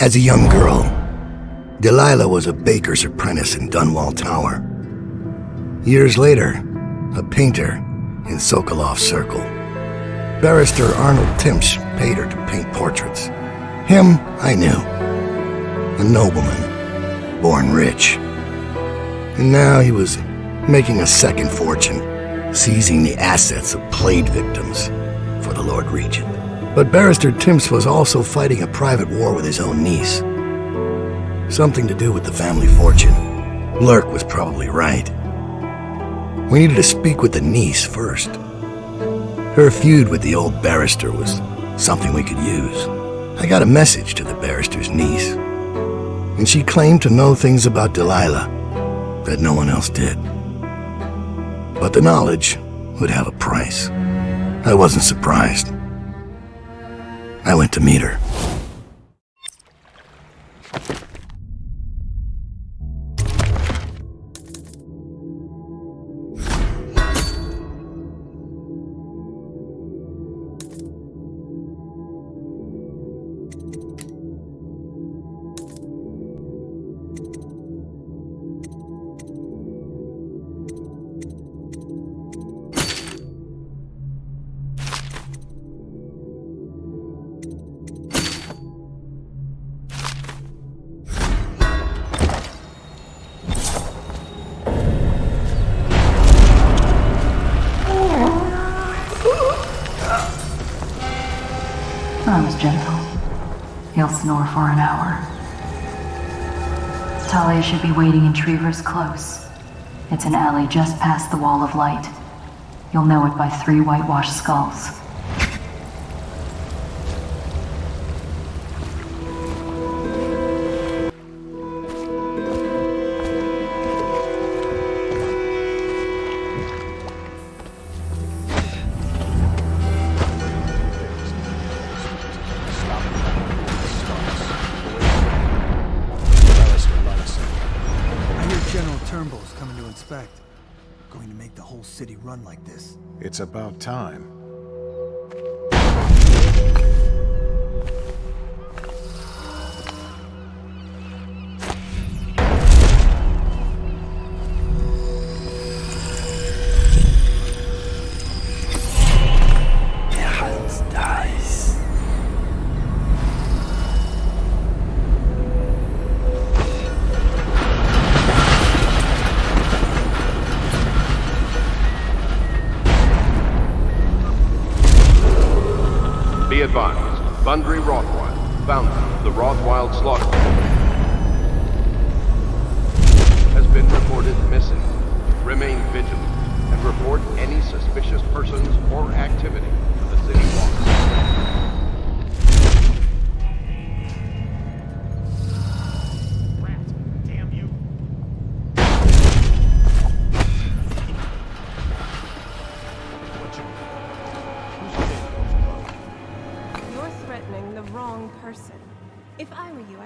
As a young girl, Delilah was a baker's apprentice in Dunwall Tower. Years later, a painter in Sokolov Circle. Barrister Arnold Timsh paid her to paint portraits. Him, I knew. A nobleman, born rich. And now he was making a second fortune, seizing the assets of plague victims for the Lord Regent. But Barrister Timsh was also fighting a private war with his own niece. Something to do with the family fortune. Lurk was probably right. We needed to speak with the niece first. Her feud with the old barrister was something we could use. I got a message to the barrister's niece, and she claimed to know things about Delilah that no one else did. But the knowledge would have a price. I wasn't surprised. I went to meet her. I was gentle. He'll snore for an hour. Thalia should be waiting in Trevor's Close. It's an alley just past the Wall of Light. You'll know it by 3 whitewashed skulls. Going to make the whole city run like this. It's about time. Be advised, Thundry Rothwild, founder of the Rothwild Slaughter, has been reported missing. Remain vigilant and report any suspicious persons or activity to the city walk. Person. If I were you,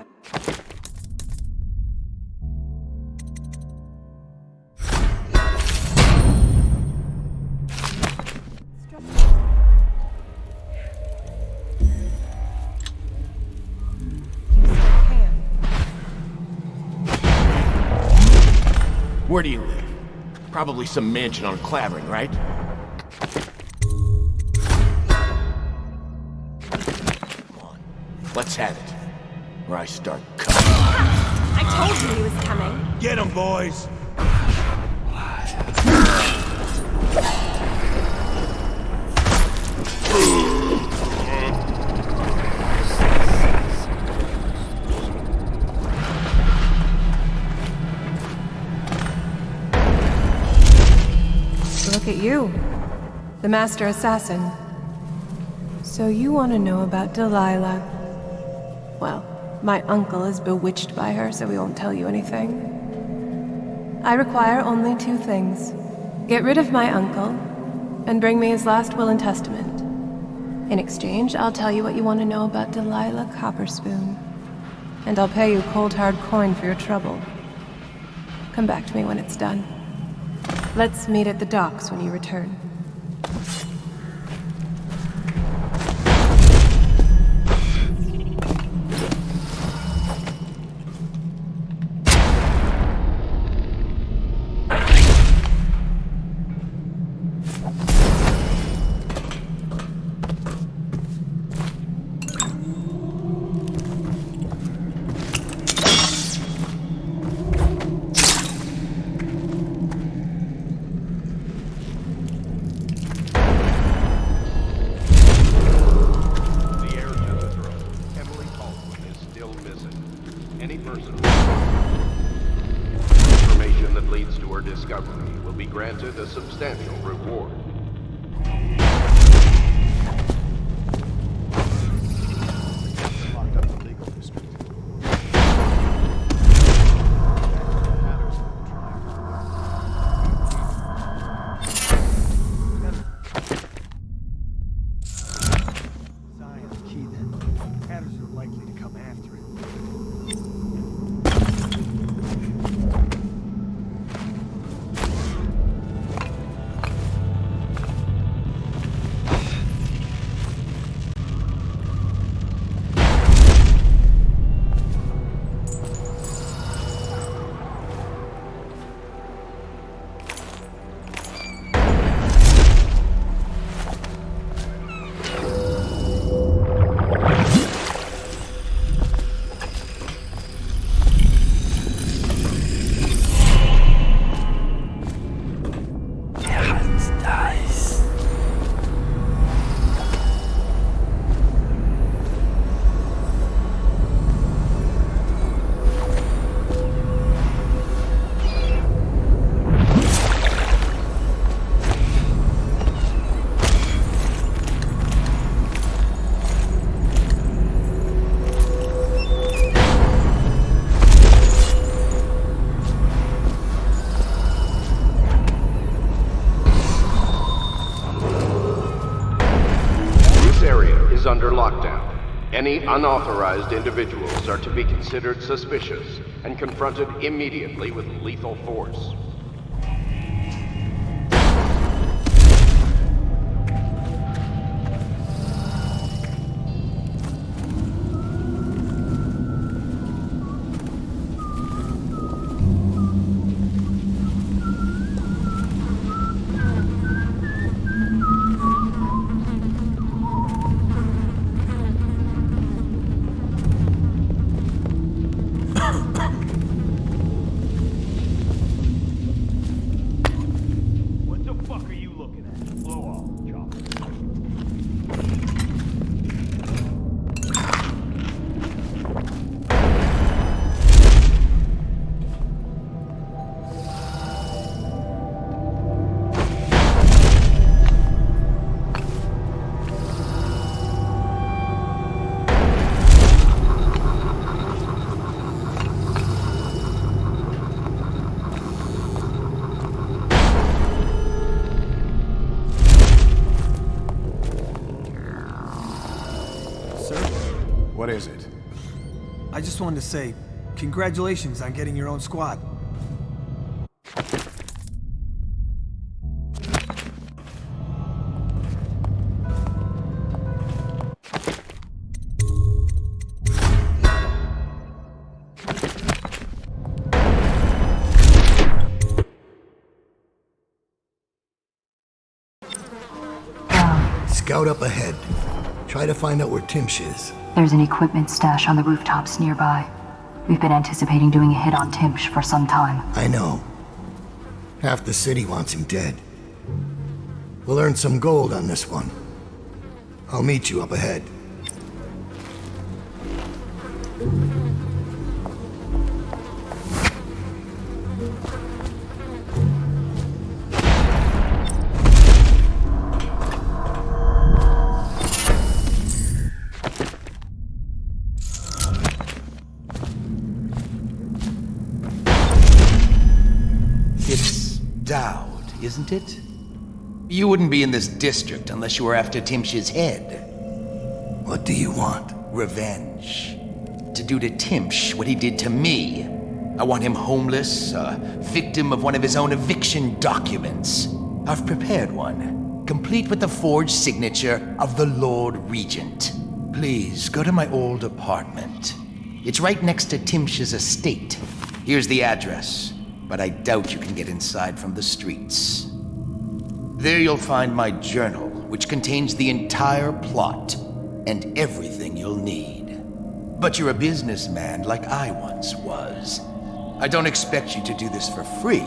Where do you live? Probably some mansion on Clavering, right? Let's have it, or I start cutting. I told you he was coming. Get him, boys! Look at you, the master assassin. So you want to know about Delilah? Well, my uncle is bewitched by her, so he won't tell you anything. I require only 2 things. Get rid of my uncle, and bring me his last will and testament. In exchange, I'll tell you what you want to know about Delilah Copperspoon. And I'll pay you cold hard coin for your trouble. Come back to me when it's done. Let's meet at the docks when you return. any person. Information that leads to her discovery will be granted a substantial reward. Locked up the legal district. Zion's key then. Hatters are likely to come after it. Under lockdown. Any unauthorized individuals are to be considered suspicious and confronted immediately with lethal force. What is it? I just wanted to say, congratulations on getting your own squad. Scout up ahead. Try to find out where Timsh is. There's an equipment stash on the rooftops nearby. We've been anticipating doing a hit on Timsh for some time. I know. Half the city wants him dead. We'll earn some gold on this one. I'll meet you up ahead. Daud, isn't it? You wouldn't be in this district unless you were after Timsh's head. What do you want? Revenge. To do to Timsh what he did to me. I want him homeless, a victim of one of his own eviction documents. I've prepared one, complete with the forged signature of the Lord Regent. Please, go to my old apartment. It's right next to Timsh's estate. Here's the address, but I doubt you can get inside from the streets. There you'll find my journal, which contains the entire plot and everything you'll need. But you're a businessman like I once was. I don't expect you to do this for free.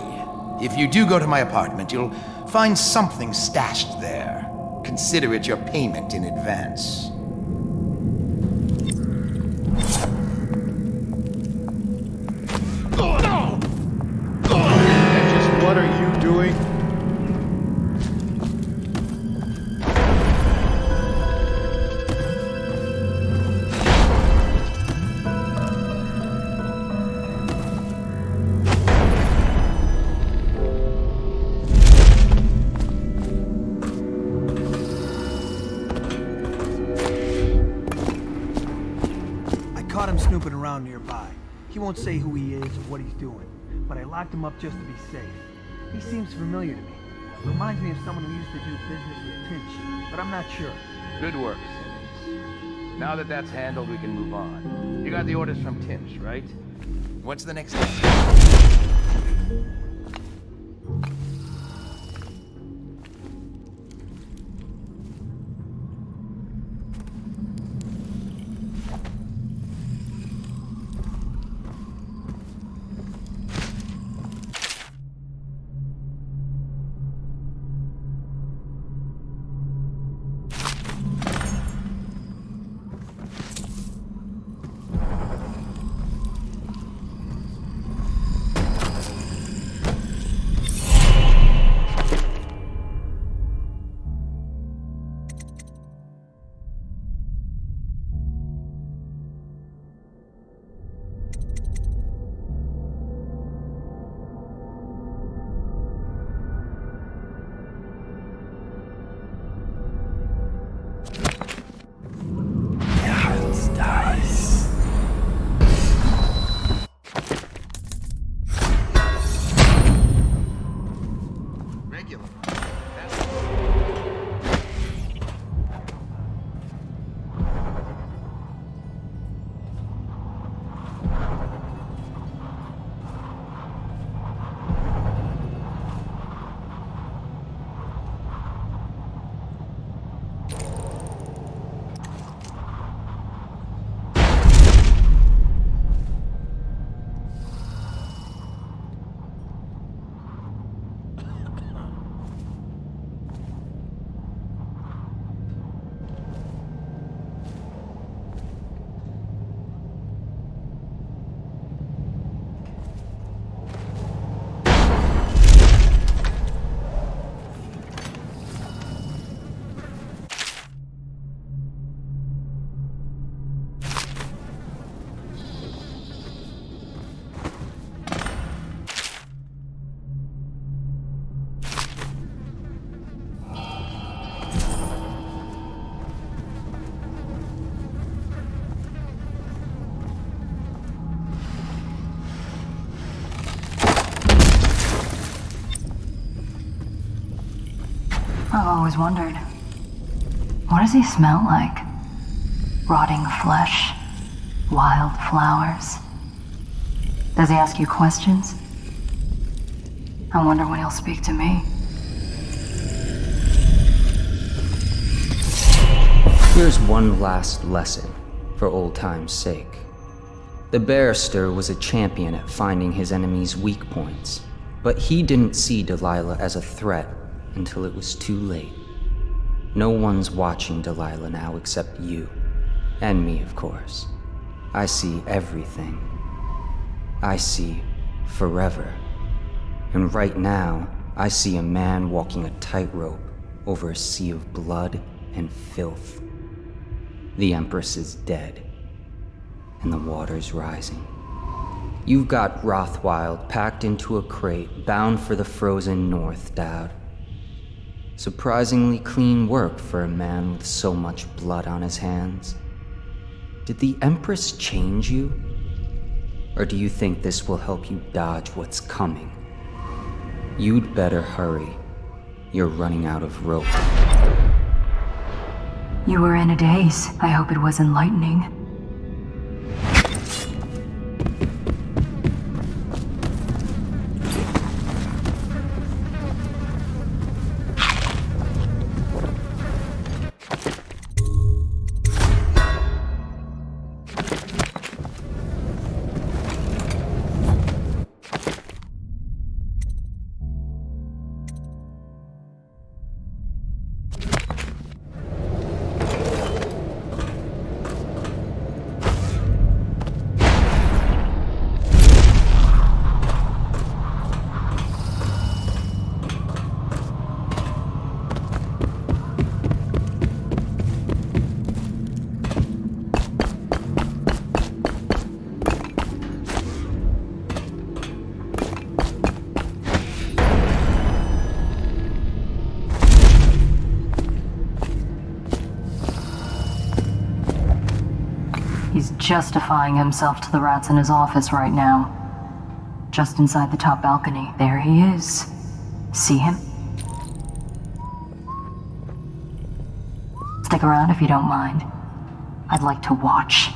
If you do go to my apartment, you'll find something stashed there. Consider it your payment in advance. doing? Caught him snooping around nearby. He won't say who he is or what he's doing, but I locked him up just to be safe. He seems familiar to me. Reminds me of someone who used to do business with Timsh, but I'm not sure. Good work, Simmons. Now that that's handled, we can move on. You got the orders from Timsh, right? What's the next step? I've always wondered, what does he smell like? Rotting flesh? Wild flowers? Does he ask you questions? I wonder when he'll speak to me. Here's one last lesson, for old time's sake. The barrister was a champion at finding his enemies' weak points, but he didn't see Delilah as a threat until it was too late. No one's watching Delilah now except you. And me, of course. I see everything. I see forever. And right now, I see a man walking a tightrope over a sea of blood and filth. The Empress is dead, and the water's rising. You've got Rothwild packed into a crate, bound for the frozen north, Daud. Surprisingly clean work for a man with so much blood on his hands. Did the Empress change you? Or do you think this will help you dodge what's coming? You'd better hurry. You're running out of rope. You were in a daze. I hope it was enlightening. justifying himself to the rats in his office right now. Just inside the top balcony, there he is. See him? Stick around if you don't mind. I'd like to watch.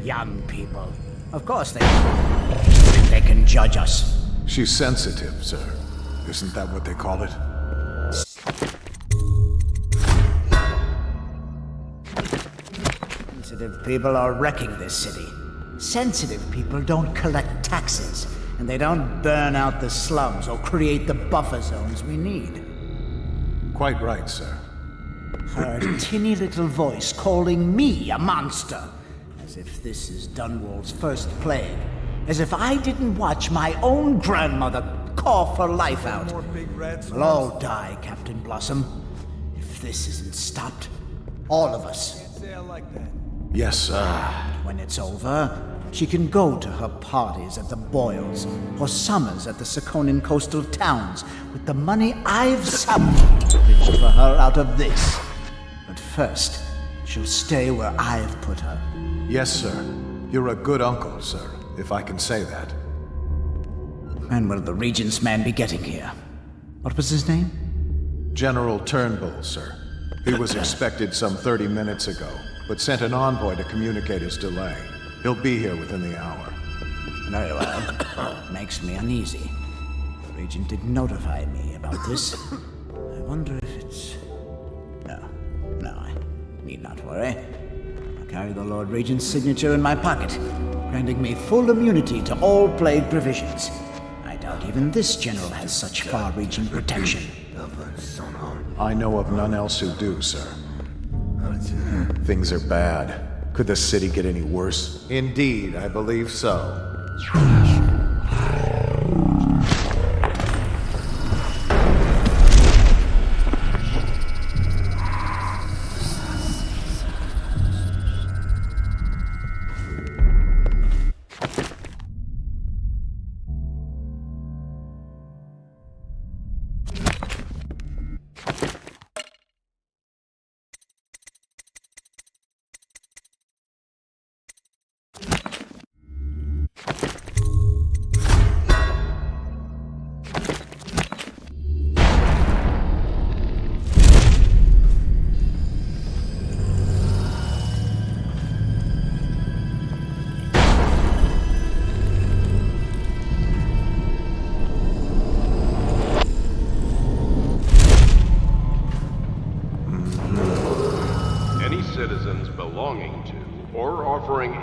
Young people. Of course they think they can judge us. She's sensitive, sir. Isn't that what they call it? Sensitive people are wrecking this city. Sensitive people don't collect taxes, and they don't burn out the slums or create the buffer zones we need. Quite right, sir. Her tinny little voice calling me a monster. As if this is Dunwall's first plague. As if I didn't watch my own grandmother cough her life out. We'll all die, Captain Blossom. If this isn't stopped, all of us. Yes, sir. When it's over, she can go to her parties at the Boyles, or summers at the Sakonan coastal towns, with the money I've salvaged for her out of this. But first, she'll stay where I've put her. Yes, sir. You're a good uncle, sir, if I can say that. When will the Regent's man be getting here? What was his name? General Turnbull, sir. He was expected some 30 minutes ago, but sent an envoy to communicate his delay. He'll be here within the hour. Very well. Makes me uneasy. The Regent didn't notify me about this. I wonder if it's... No, I need not worry. I carry the Lord Regent's signature in my pocket, granting me full immunity to all plague provisions. I doubt even this general has such far-reaching protection. I know of none else who do, sir. Things are bad. Could the city get any worse? Indeed, I believe so.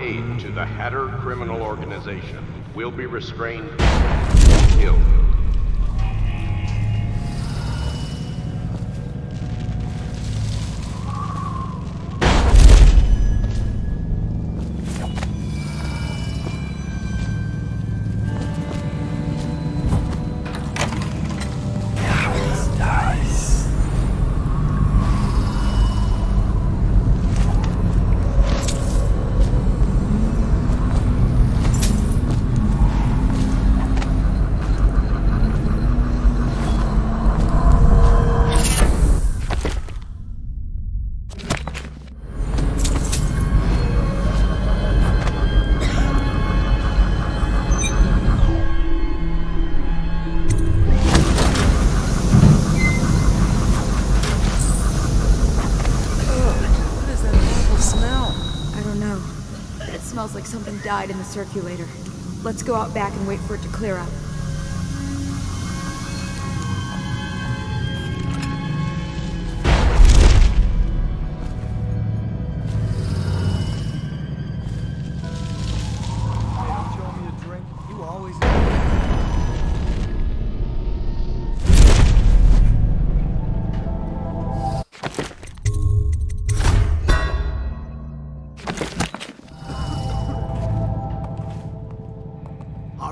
Aid to the Hatter criminal organization will be restrained or killed. Something died in the circulator. Let's go out back and wait for it to clear up.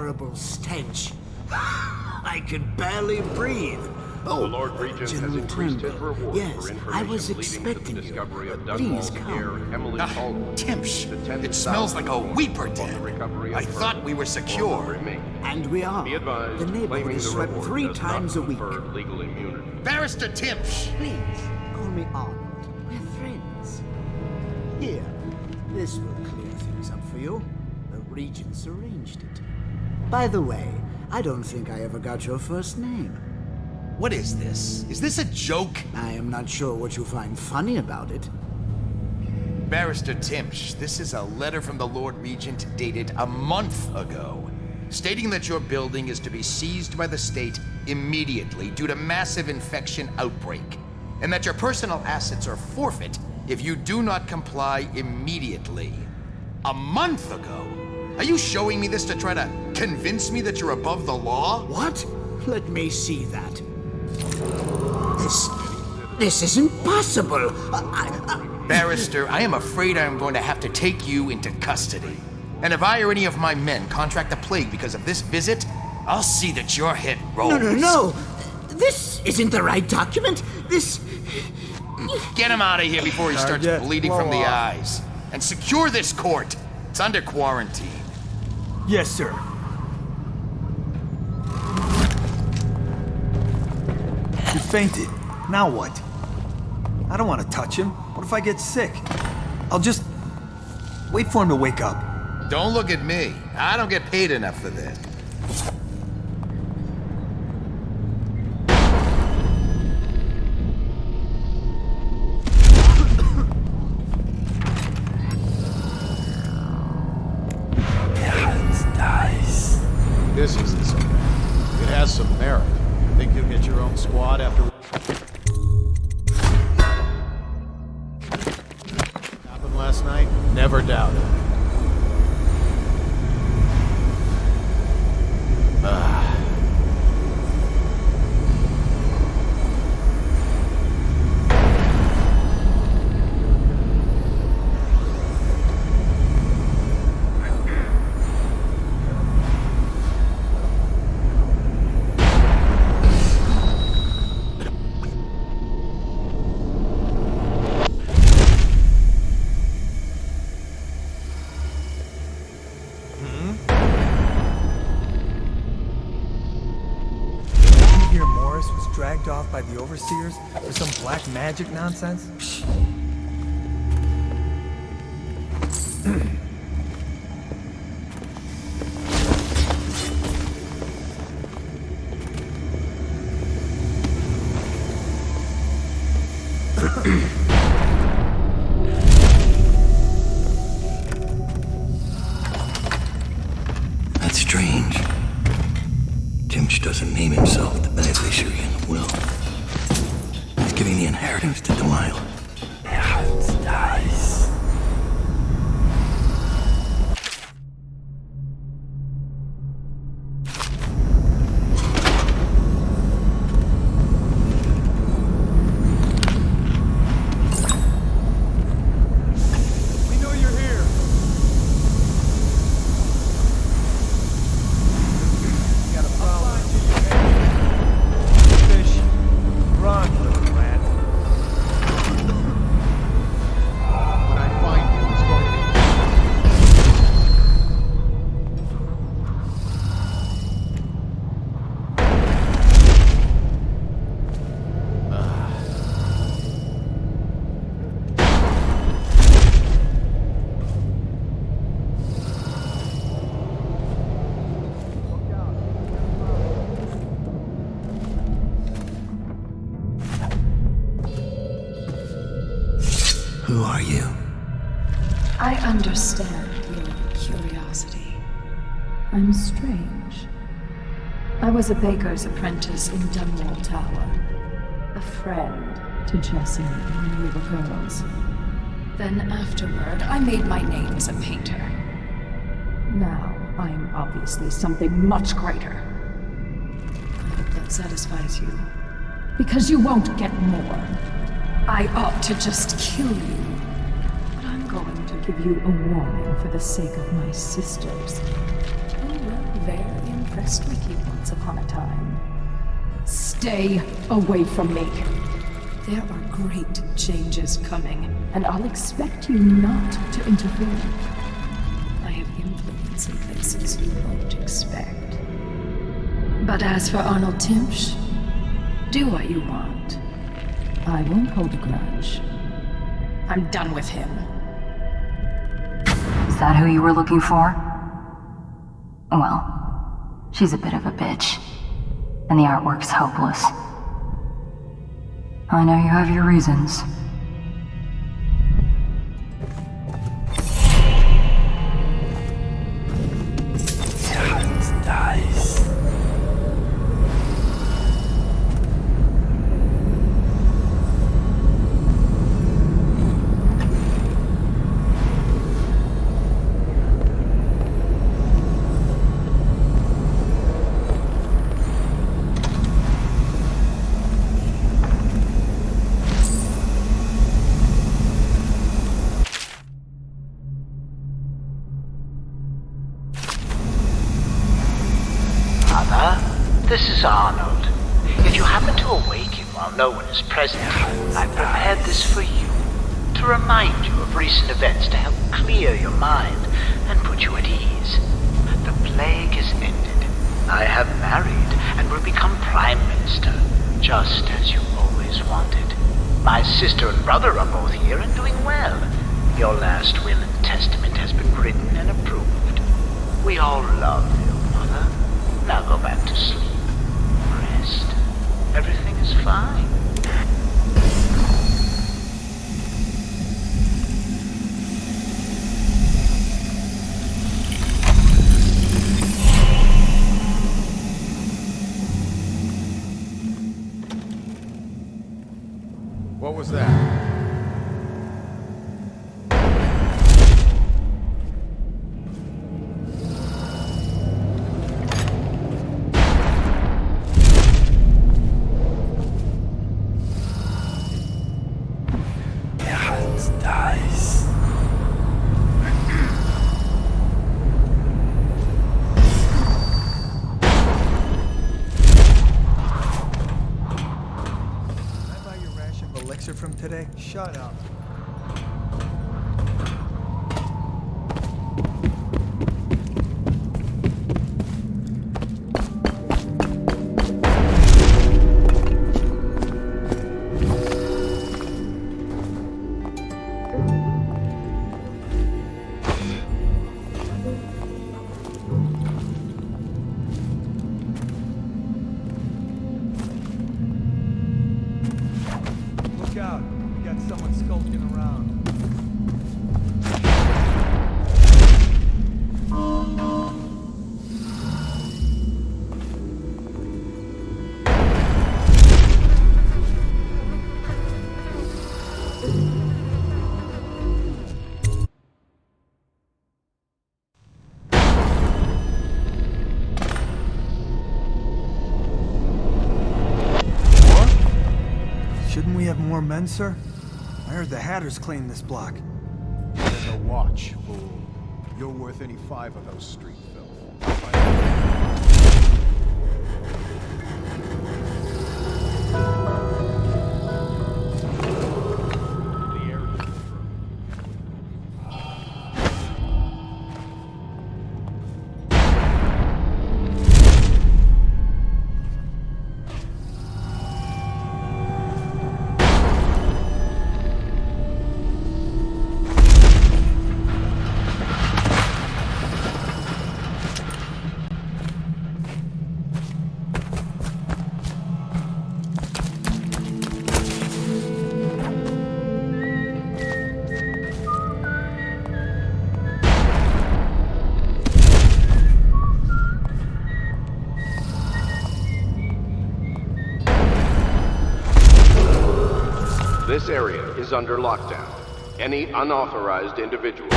horrible stench. I can barely breathe. The Lord Regent has General increased his Turnbull. reward Yes, for I information was leading to the expecting you. discovery of Please Dunwall's come. heir, Emily Caldwell. Timsh, it smells like a weeper den. I thought we were secure. And we are. Be advised, The neighborhood claiming is the swept reward 3 does times a not week. confer legal immunity. Barrister Timsh! Please, call me Arnold. We're friends. Here, this will clear things up for you. The Regents arranged it. By the way, I don't think I ever got your first name. What is this? Is this a joke? I am not sure what you find funny about it. Barrister Timsh, this is a letter from the Lord Regent dated a month ago, stating that your building is to be seized by the state immediately due to massive infection outbreak, and that your personal assets are forfeit if you do not comply immediately. A month ago? Are you showing me this to try to convince me that you're above the law? What? Let me see that. This isn't possible. Barrister, I am afraid I am going to have to take you into custody. And if I or any of my men contract the plague because of this visit, I'll see that your head rolls. No. This isn't the right document. This... Get him out of here before he starts bleeding from the eyes. And secure this court. It's under quarantine. Yes, sir. He fainted. Now what? I don't want to touch him. What if I get sick? I'll just wait for him to wake up. Don't look at me. I don't get paid enough for this. This isn't so bad. It has some merit. Think you'll get your own squad after... Happened last night? Never doubt it. Dragged off by the overseers for some black magic nonsense? That's strange. Timsh doesn't name himself the beneficiary in the will. He's giving the inheritance to Delilah. Who are you? I understand your curiosity. I'm strange. I was a baker's apprentice in Dunwall Tower. A friend to Jessie when we were girls. Then afterward, I made my name as a painter. Now, I am obviously something much greater. I hope that satisfies you. Because you won't get more. I ought to just kill you. But I'm going to give you a warning for the sake of my sisters. Who will very impressed with you once upon a time. Stay away from me. There are great changes coming, and I'll expect you not to interfere. I have influence in places you won't expect. But as for Arnold Timsh, do what you want. I won't hold a grudge. I'm done with him. Is that who you were looking for? Well, she's a bit of a bitch, and the artwork's hopeless. I know you have your reasons. This is Arnold. If you happen to awaken while no one is present, I've prepared this for you, to remind you of recent events to help clear your mind and put you at ease. The plague is ended. I have married and will become Prime Minister, just as you always wanted. My sister and brother are both here and doing well. Your last will and testament has been written and approved. We all love you, Mother. Now go back to sleep. Rest. Everything is fine. What was that? From today? Shut up. Shouldn't we have more men, sir? I heard the Hatters claim this block. You're the watch, fool. You're worth any 5 of those street filth. This area is under lockdown. Any unauthorized individuals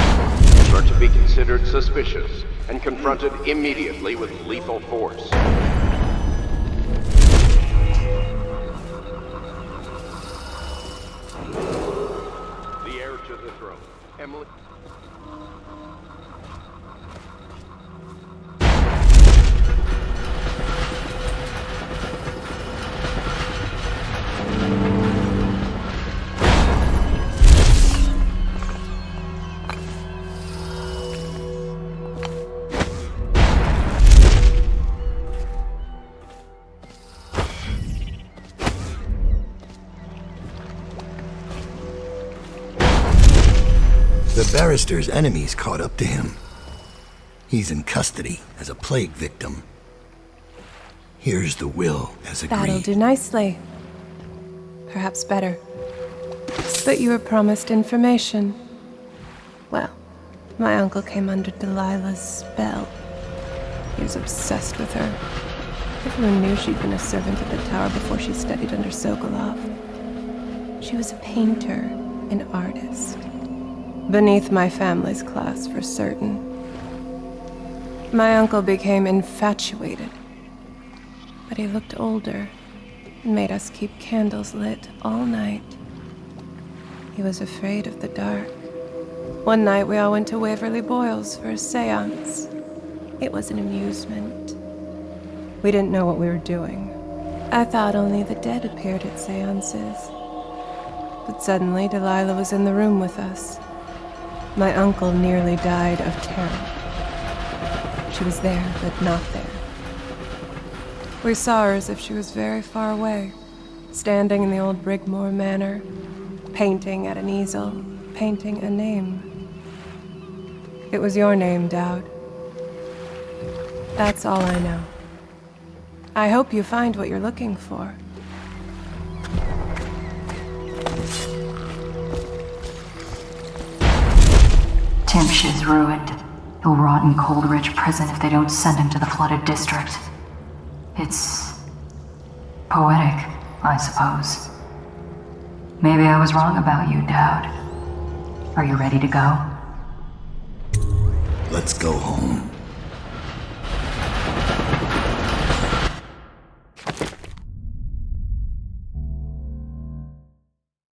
are to be considered suspicious and confronted immediately with lethal force. The heir to the throne, Emily. Barrister's enemies caught up to him. He's in custody as a plague victim. Here's the will as agreed. That'll do nicely. Perhaps better. But you were promised information. Well, my uncle came under Delilah's spell. He was obsessed with her. Everyone knew she'd been a servant at the tower before she studied under Sokolov. She was a painter, an artist. Beneath my family's class, for certain. My uncle became infatuated. But he looked older and made us keep candles lit all night. He was afraid of the dark. One night we all went to Waverly Boyle's for a seance. It was an amusement. We didn't know what we were doing. I thought only the dead appeared at seances. But suddenly Delilah was in the room with us. My uncle nearly died of terror. She was there, but not there. We saw her as if she was very far away, standing in the old Brigmore Manor, painting at an easel, painting a name. It was your name, Daud. That's all I know. I hope you find what you're looking for. Timsh is ruined. He'll rot in Coldridge Prison if they don't send him to the flooded district. It's poetic, I suppose. Maybe I was wrong about you, Daud. Are you ready to go? Let's go home.